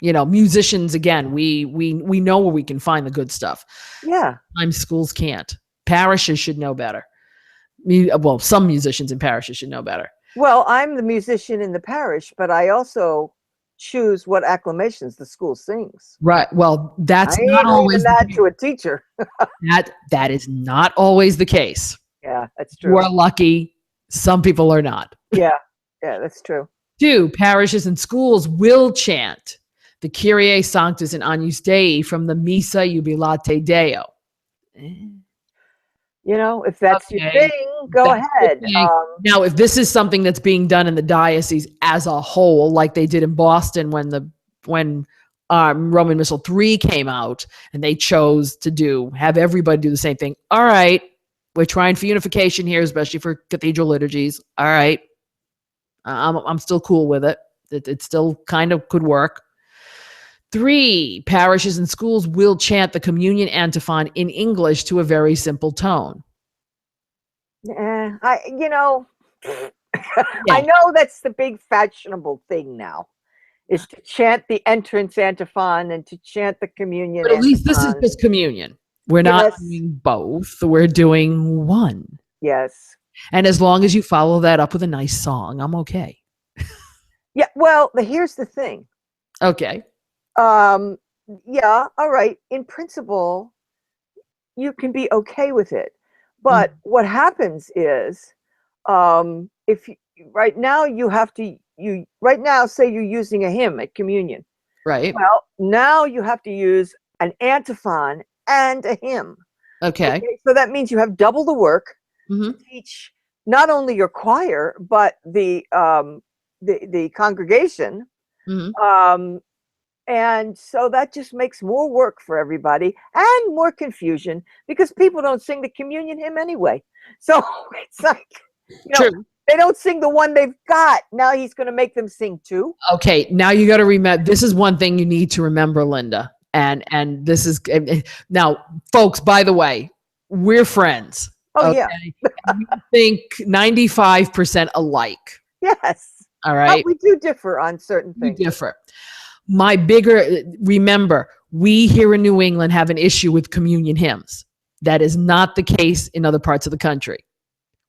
musicians, again, we know where we can find the good stuff.
Yeah.
Sometimes schools can't. Parishes should know better. Well, some musicians in parishes should know better.
Well, I'm the musician in the parish, but I also choose what acclamations the school sings.
Right. Well, that's
not always that to a teacher.
that is not always the case.
Yeah, that's true.
We're lucky. Some people are not.
Yeah, that's true.
2, parishes and schools will chant the Kyrie Sanctus and Agnus Dei from the Missa Jubilate Deo.
If that's your thing, go ahead.
Now, if this is something that's being done in the diocese as a whole, like they did in Boston when Roman Missal 3 came out, and they chose to have everybody do the same thing. All right, we're trying for unification here, especially for cathedral liturgies. All right, I'm still cool with it. It still kind of could work. 3, parishes and schools will chant the communion antiphon in English to a very simple tone.
I know that's the big fashionable thing now, is to chant the entrance antiphon and to chant the communion
But at least
antiphon.
this is just communion. We're not doing both. We're doing one.
Yes.
And as long as you follow that up with a nice song, I'm okay.
Yeah, well, here's the thing.
Okay.
Yeah, all right. In principle, you can be okay with it. But what happens is, if right now say you're using a hymn at communion.
Right.
Well, now you have to use an antiphon and a hymn.
Okay.
So that means you have double the work to teach not only your choir, but the congregation. And so that just makes more work for everybody and more confusion because people don't sing the communion hymn anyway. So it's like,
True.
They don't sing the one they've got. Now he's going to make them sing 2.
Okay. Now you got to remember, this is one thing you need to remember, Linda. And this is, now folks, by the way, we're friends.
Oh, yeah.
We think 95% alike.
Yes.
All right.
But we do differ on certain things.
We differ. Remember, we here in New England have an issue with communion hymns. That is not the case in other parts of the country.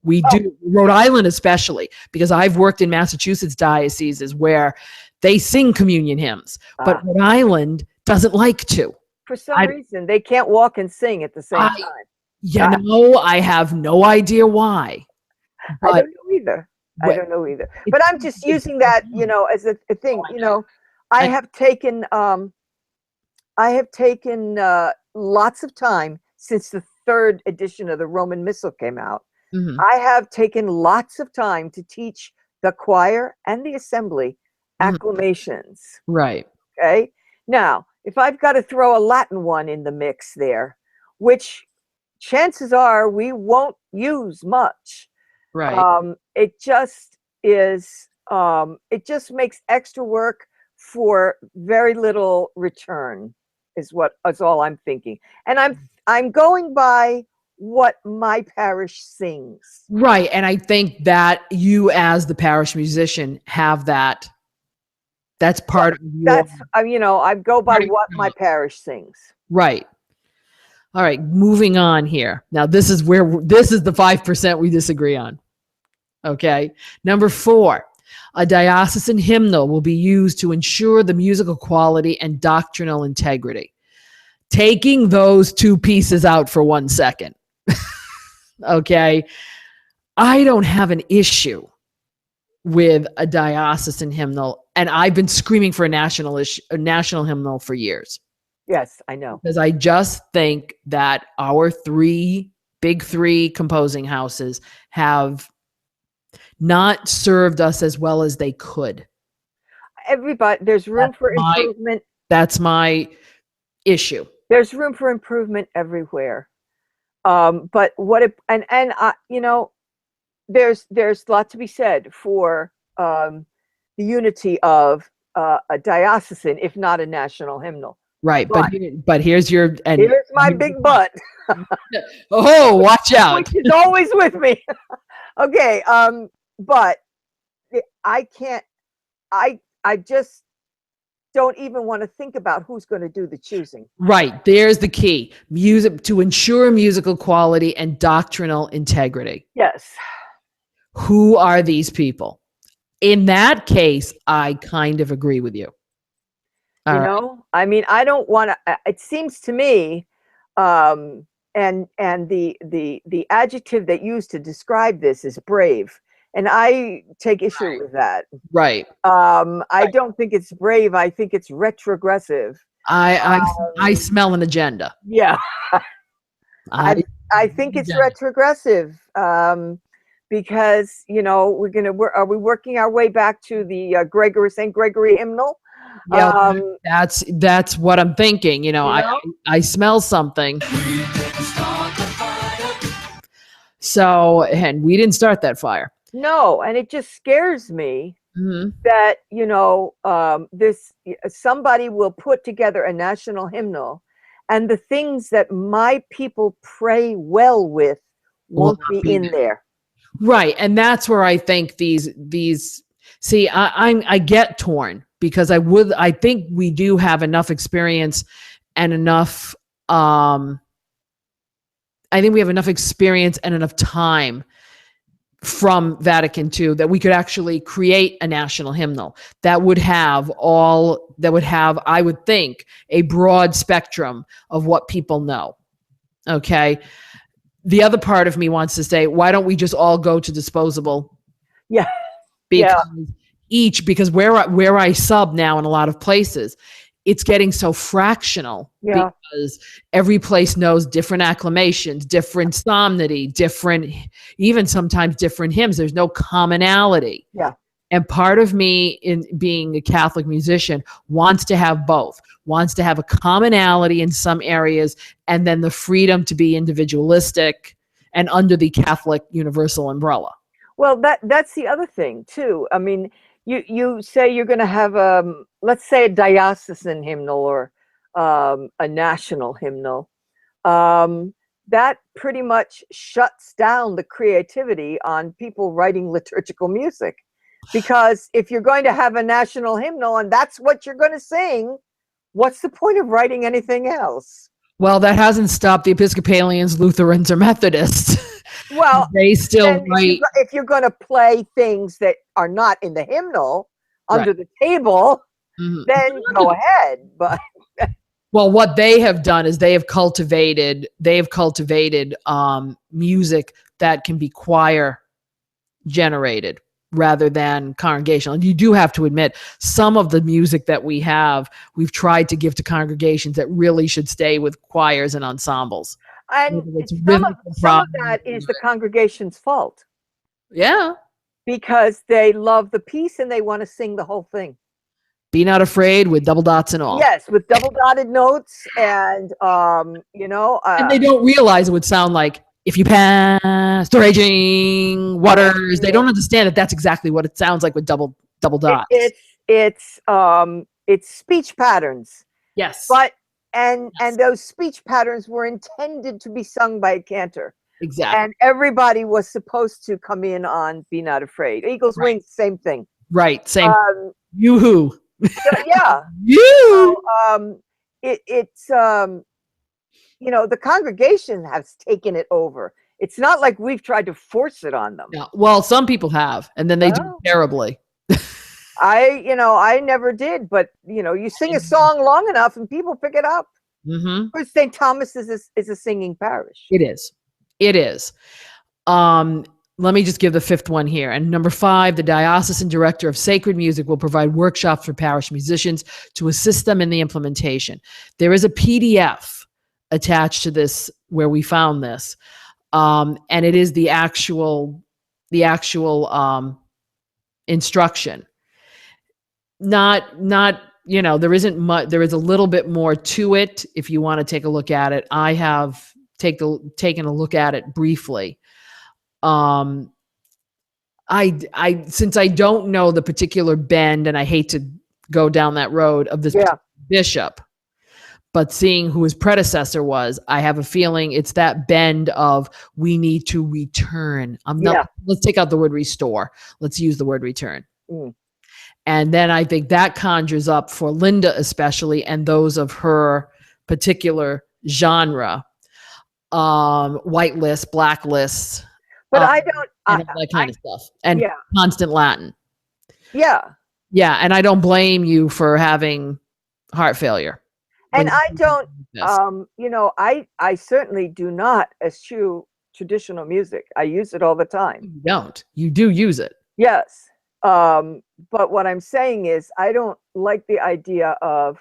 We do, Rhode Island especially, because I've worked in Massachusetts dioceses where They sing communion hymns, but Rhode Island doesn't like to.
For some reason, they can't walk and sing at the same time.
I have no idea why.
I don't know either. But I'm just using that, as a thing. I have taken lots of time since the 3rd edition of the Roman Missal came out.
Mm-hmm.
I have taken lots of time to teach the choir and the assembly acclamations.
Right.
Okay. Now, if I've got to throw a Latin one in the mix there, which chances are we won't use much.
Right.
It just is, it just makes extra work for very little return is all I'm thinking. And I'm going by what my parish sings.
Right. And I think that you as the parish musician have that. That's part of your...
I go by what my parish sings.
Right. All right. Moving on here. Now, this is the 5% we disagree on. Okay. Number 4, a diocesan hymnal will be used to ensure the musical quality and doctrinal integrity. Taking those 2 pieces out for 1 second. Okay. I don't have an issue with a diocesan hymnal, and I've been screaming for a national hymnal for years.
Yes, I know.
Because I just think that our big three composing houses have not served us as well as they could.
Everybody, there's room for improvement.
That's my issue.
There's room for improvement everywhere. But there's a lot to be said for the unity of a diocesan, if not a national hymnal.
Right, but here's
my big butt.
Oh, watch out!
Which is always with me. Okay, but I can't. I just don't even want to think about who's going to do the choosing.
Right, there's the key: music to ensure musical quality and doctrinal integrity.
Yes.
Who are these people? In that case, I kind of agree with you.
I mean, I don't want to. It seems to me, and the adjective that used to describe this is brave, and I take issue with that.
Right.
I don't think it's brave. I think it's retrogressive.
I smell an agenda.
Yeah. I think it's retrogressive. Because are we working our way back to the St. Gregory hymnal?
Yeah, that's what I'm thinking. I smell something. So, and we didn't start that fire.
No, and it just scares me that somebody will put together a national hymnal, and the things that my people pray well with won't be in there.
Right. And that's where I think these see, I get torn because I think we do have enough experience and enough, I think we have enough experience and enough time from Vatican II that we could actually create a national hymnal that would have, I would think, a broad spectrum of what people know. Okay. The other part of me wants to say, why don't we just all go to disposable?
Yeah.
Because where I sub now in a lot of places, it's getting so fractional because every place knows different acclamations, different psalmody, even sometimes different hymns. There's no commonality.
Yeah.
And part of me, in being a Catholic musician, wants to have both, wants to have a commonality in some areas and then the freedom to be individualistic and under the Catholic universal umbrella.
Well, that's the other thing too. I mean, you say you're going to have let's say a diocesan hymnal or a national hymnal. That pretty much shuts down the creativity on people writing liturgical music. Because if you're going to have a national hymnal and that's what you're going to sing, what's the point of writing anything else?
Well, that hasn't stopped the Episcopalians, Lutherans, or Methodists.
Well,
they still write.
If you're going to play things that are not in the hymnal, under the table, then go ahead. But
well, what they have done is they have cultivated music that can be choir generated rather than congregational. And you do have to admit, some of the music that we've tried to give to congregations that really should stay with choirs and ensembles.
And some of that is the congregation's fault.
Yeah.
Because they love the piece and they want to sing the whole thing.
Be Not Afraid with double dots and all.
Yes, with double dotted notes and, and
they don't realize it would sound like, if you pass the raging waters. They don't understand that that's exactly what it sounds like with double dots.
It's speech patterns.
Yes.
But, and those speech patterns were intended to be sung by a cantor.
Exactly.
And everybody was supposed to come in on Be Not Afraid. Eagles Wings, same thing.
Right. Same. Yoo-hoo.
So, yeah.
So,
the congregation has taken it over. It's not like we've tried to force it on them.
Yeah. Well, some people have, and then they do terribly.
I never did, but you sing a song long enough and people pick it up.
Mm-hmm.
St. Thomas is a singing parish.
It is. Let me just give the fifth one here. And number 5, the diocesan director of sacred music will provide workshops for parish musicians to assist them in the implementation. There is a PDF attached to this where we found this. And it is the actual instruction. Not there isn't much. There is a little bit more to it if you want to take a look at it. I have taken a look at it briefly. Since I don't know the particular bend, and I hate to go down that road of this bishop, but seeing who his predecessor was, I have a feeling it's that bend of we need to return. Let's take out the word restore. Let's use the word return. And then I think that conjures up for Linda especially, and those of her particular genre, white lists, black lists.
But
that kind of stuff. And constant Latin.
Yeah.
Yeah. And I don't blame you for having heart failure.
And I don't, I certainly do not eschew traditional music. I use it all the time.
You don't. You do use it.
Yes. But what I'm saying is I don't like the idea of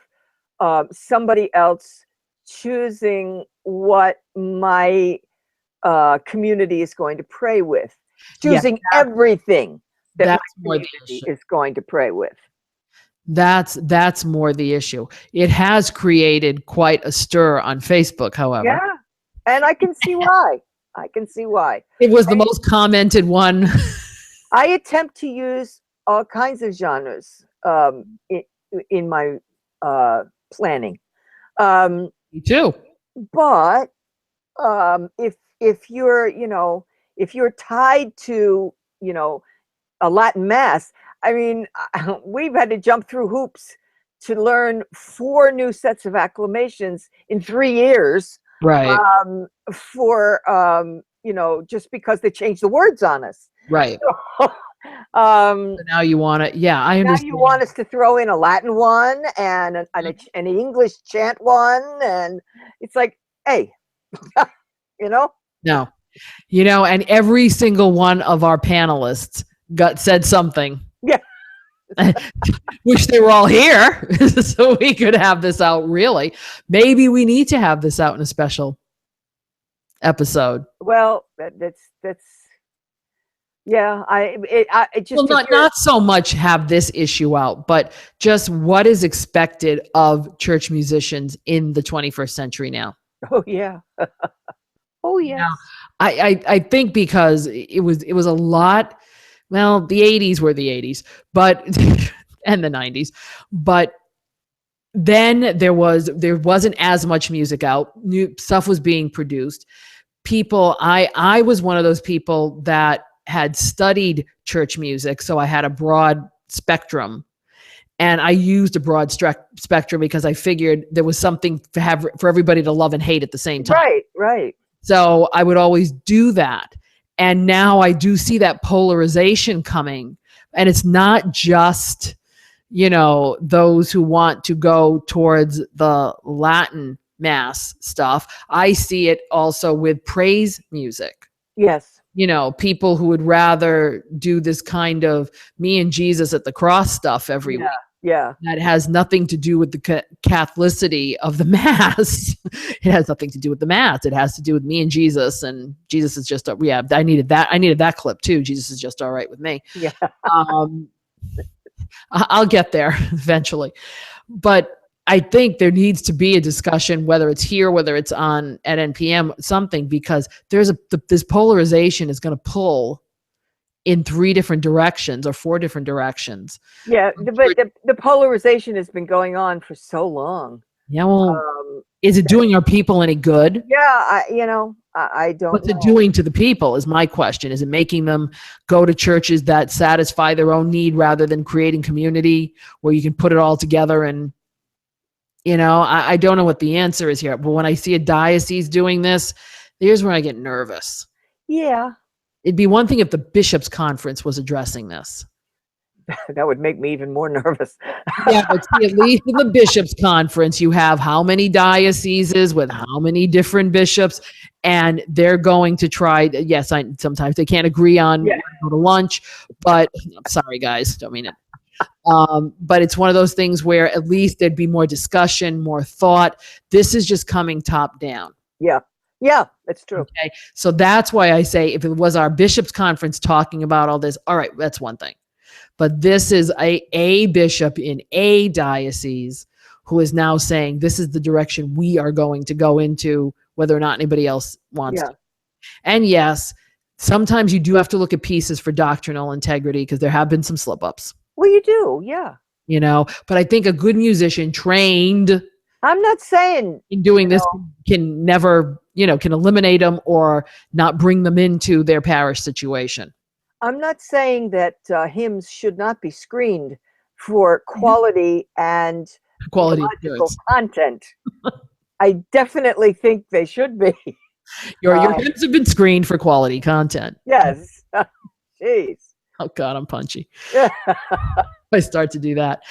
somebody else choosing what my community is going to pray with, choosing everything that my community is going to pray with.
That's more the issue. It has created quite a stir on Facebook, however.
Yeah, and I can see why.
It was the most commented one.
I attempt to use all kinds of genres in my planning.
Me too.
But if you're tied to a Latin mass, I mean, we've had to jump through hoops to learn 4 new sets of acclamations in 3 years.
Right.
Just because they changed the words on us.
Right.
So
now you want it. Yeah, I understand.
Now you want us to throw in a Latin one and an English chant one, and it's like, hey,
No, and every single one of our panelists said something.
Yeah.
Wish they were all here so we could have this out. Really, maybe we need to have this out in a special episode.
Well, that's yeah.
Not so much have this issue out, but just what is expected of church musicians in the 21st century now.
Oh yeah. Oh yeah.
Now, I think because it was a lot. Well, the 80s were the 80s, but and the 90s, but then there wasn't as much music out. New stuff was being produced. I was one of those people that had studied church music, so I had a broad spectrum, and I used a broad spectrum because I figured there was something for everybody to love and hate at the same time.
Right.
So I would always do that. And now I do see that polarization coming, and it's not just those who want to go towards the Latin mass stuff. I see it also with praise music.
Yes.
People who would rather do this kind of me and Jesus at the cross stuff every week.
Yeah.
That has nothing to do with the Catholicity of the Mass. It has nothing to do with the Mass. It has to do with me and Jesus, and Jesus is just, I needed that clip too. Jesus is just all right with me.
Yeah.
I'll get there eventually. But I think there needs to be a discussion, whether it's here, whether it's on at NPM, something, because this polarization is going to pull in 3 different directions or 4 different directions.
Yeah, but the polarization has been going on for so long.
Yeah, well, is it doing our people any good?
Yeah, I don't know.
What's it doing to the people is my question. Is it making them go to churches that satisfy their own need rather than creating community where you can put it all together? And, I don't know what the answer is here. But when I see a diocese doing this, here's where I get nervous.
Yeah.
It'd be one thing if the bishops' conference was addressing this.
That would make me even more nervous.
Yeah, but see, at least in the bishops' conference, you have how many dioceses with how many different bishops, and they're going to try. Yes, sometimes they can't agree on go to lunch, but I'm sorry, guys, don't mean it. But it's one of those things where at least there'd be more discussion, more thought. This is just coming top down.
Yeah, that's true.
Okay, so that's why I say if it was our bishops' conference talking about all this, all right, that's one thing. But this is a bishop in a diocese who is now saying this is the direction we are going to go into, whether or not anybody else wants to. And yes, sometimes you do have to look at pieces for doctrinal integrity because there have been some slip-ups.
Well, you do, yeah.
But I think a good musician trained,
I'm not saying
in doing this can never, can eliminate them or not bring them into their parish situation.
I'm not saying that hymns should not be screened for quality and theological content. I definitely think they should be.
Your hymns have been screened for quality content.
Yes. Jeez.
Oh God, I'm punchy. I start to do that.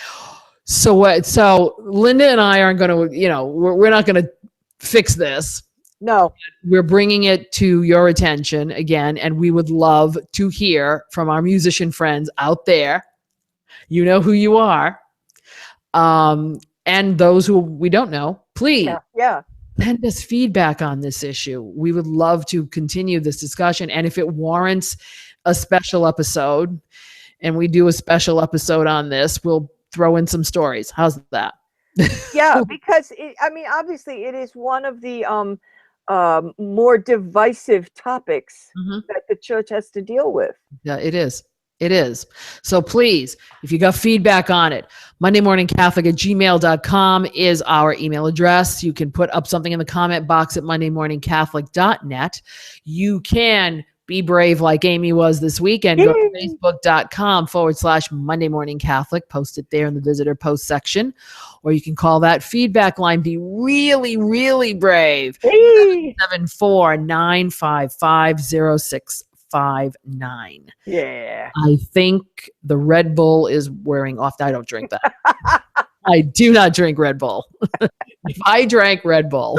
So what? So Linda and I aren't going to, we're not going to fix this.
No.
We're bringing it to your attention again, and we would love to hear from our musician friends out there. You know who you are. And those who we don't know, please send us feedback on this issue. We would love to continue this discussion. And if it warrants a special episode, and we do a special episode on this, we'll throw in some stories. How's that?
Yeah, because obviously it is one of the more divisive topics that the church has to deal with.
Yeah, it is. It is. So please, if you got feedback on it, mondaymorningcatholic@gmail.com is our email address. You can put up something in the comment box at mondaymorningcatholic.net. You can be brave like Amy was this weekend. Go to facebook.com/Monday Morning Catholic. Post it there in the visitor post section. Or you can call that feedback line. Be really, really brave. 774-955-0659.
Yeah.
I think the Red Bull is wearing off. I don't drink that. I do not drink Red Bull. If I drank Red Bull,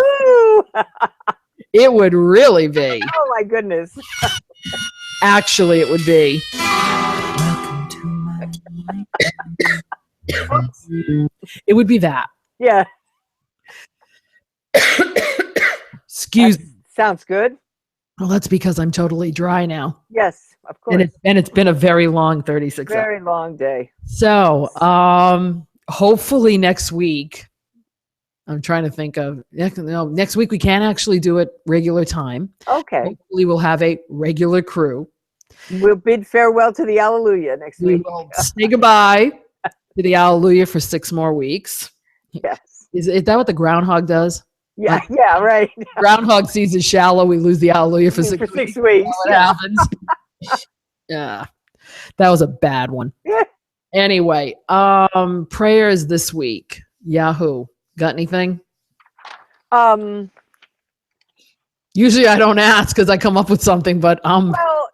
it would really be.
Oh my goodness.
Actually, it would be.
Welcome to my
It would be that.
Yeah.
Excuse me.
Sounds good.
Well, that's because I'm totally dry now.
Yes, of course.
And it's been a very long 36 hours.
Very long day.
So, hopefully next week, I'm trying to think of, next week we can actually do it regular time.
Okay.
Hopefully we'll have a regular crew.
We'll bid farewell to the Alleluia next
We
week.
will say goodbye to the Alleluia for 6 more weeks.
Yes.
Is that what the groundhog does?
Yeah, yeah, right.
Groundhog season shallow. We lose the Alleluia for 6 weeks.
weeks.
What happens? Yeah, that was a bad one.
Yeah.
Anyway, prayers this week. Yahoo. Got anything? Usually I don't ask because I come up with something, but
well,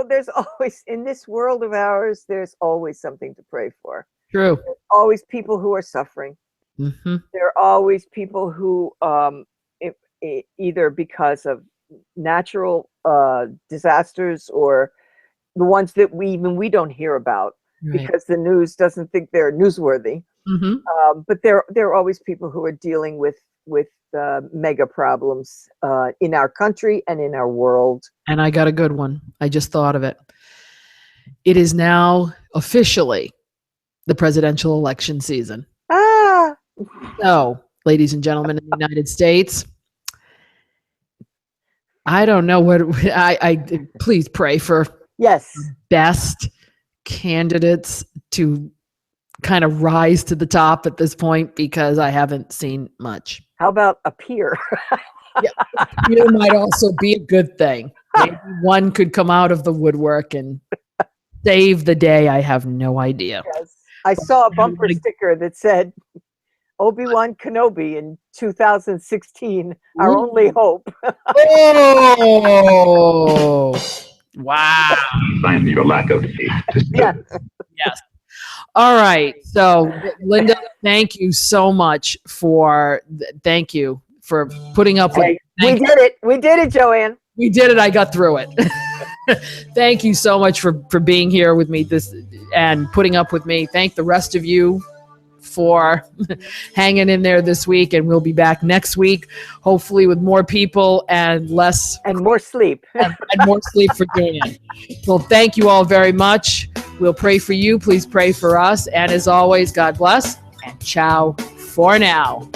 there's always, in this world of ours, there's always something to pray for.
True.
There's always people who are suffering.
Mm-hmm.
There are always people who, either because of natural disasters or the ones that we don't hear about because the news doesn't think they're newsworthy.
Mm-hmm.
But there are always people who are dealing with mega problems in our country and in our world.
And I got a good one. I just thought of it. It is now officially the presidential election season. So, ladies and gentlemen in the United States, I don't know what I please pray for best candidates to kind of rise to the top at this point, because I haven't seen much.
How about a peer?
Yeah, peer might also be a good thing. Maybe one could come out of the woodwork and save the day. I have no idea.
Yes. I saw a bumper sticker that said Obi-Wan Kenobi in 2016, our only hope.
Oh, wow.
Sign your lack of faith.
Yes.
Yes. All right. So, Linda, thank you so much for putting up with it.
We did it. We did it, Joanne.
We did it. I got through it. Thank you so much for being here with me and putting up with me. Thank the rest of you for hanging in there this week, and we'll be back next week, hopefully with more people and less
and more sleep
and more sleep for Joanne. Well, thank you all very much. We'll pray for you. Please pray for us. And as always, God bless and ciao for now.